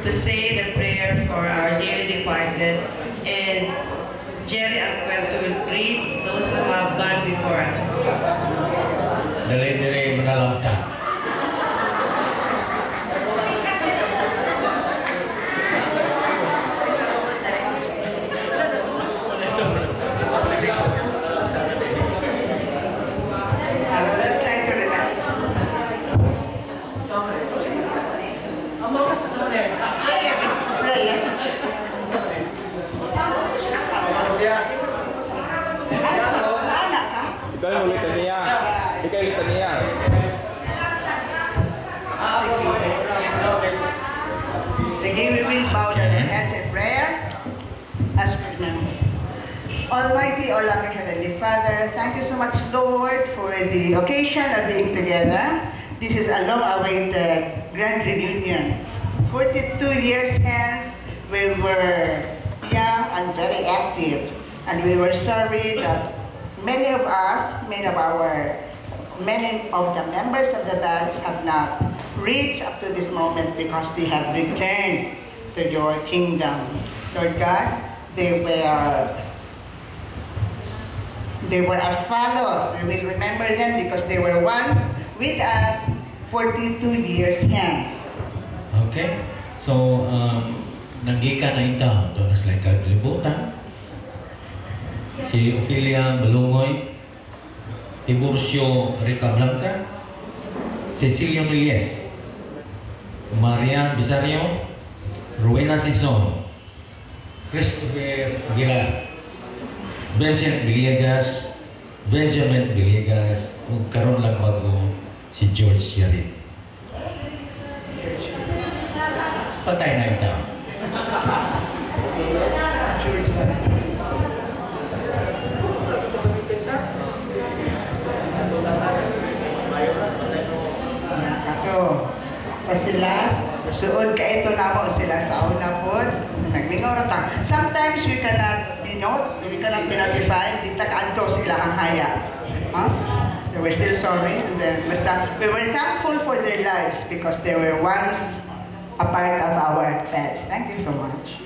to say the prayer for our dearly departed, and Jerry Alcuento will greet those who have gone before us. Dali-diri manalamta. Ikaw yung litania. Ikaw yung litania. Sige, we will bow down our heads in prayer as we remember. Almighty, O loving Heavenly Father, thank you so much, Lord, for the occasion of being together. This is a long-awaited grand reunion. 42 years hence, we were young and very active, and we were sorry that many of the members of the bands have not reached up to this moment because they have returned to your kingdom. Lord God, they were as follows. We will remember them because they were once with us 42 years hence. Okay? So, nagika na ito. Doon na sila kaglibutan. Si Ophelia Balungoy, Tiburcio Ricablanca, Cecilia Milies, Marian Bisario, Rowena Sison, Christopher Aguilar, Vincent Villegas, Benjamin Villegas, kung karoon lang bago si George Yarin. Patay na ito. Sila, suod ka ito na sila sa una po, nagmingaw na tang. Sometimes we cannot be notified, di takanto sila ang haya. Huh? They were still sorry, and then we were thankful for their lives because they were once a part of our past. Thank you so much.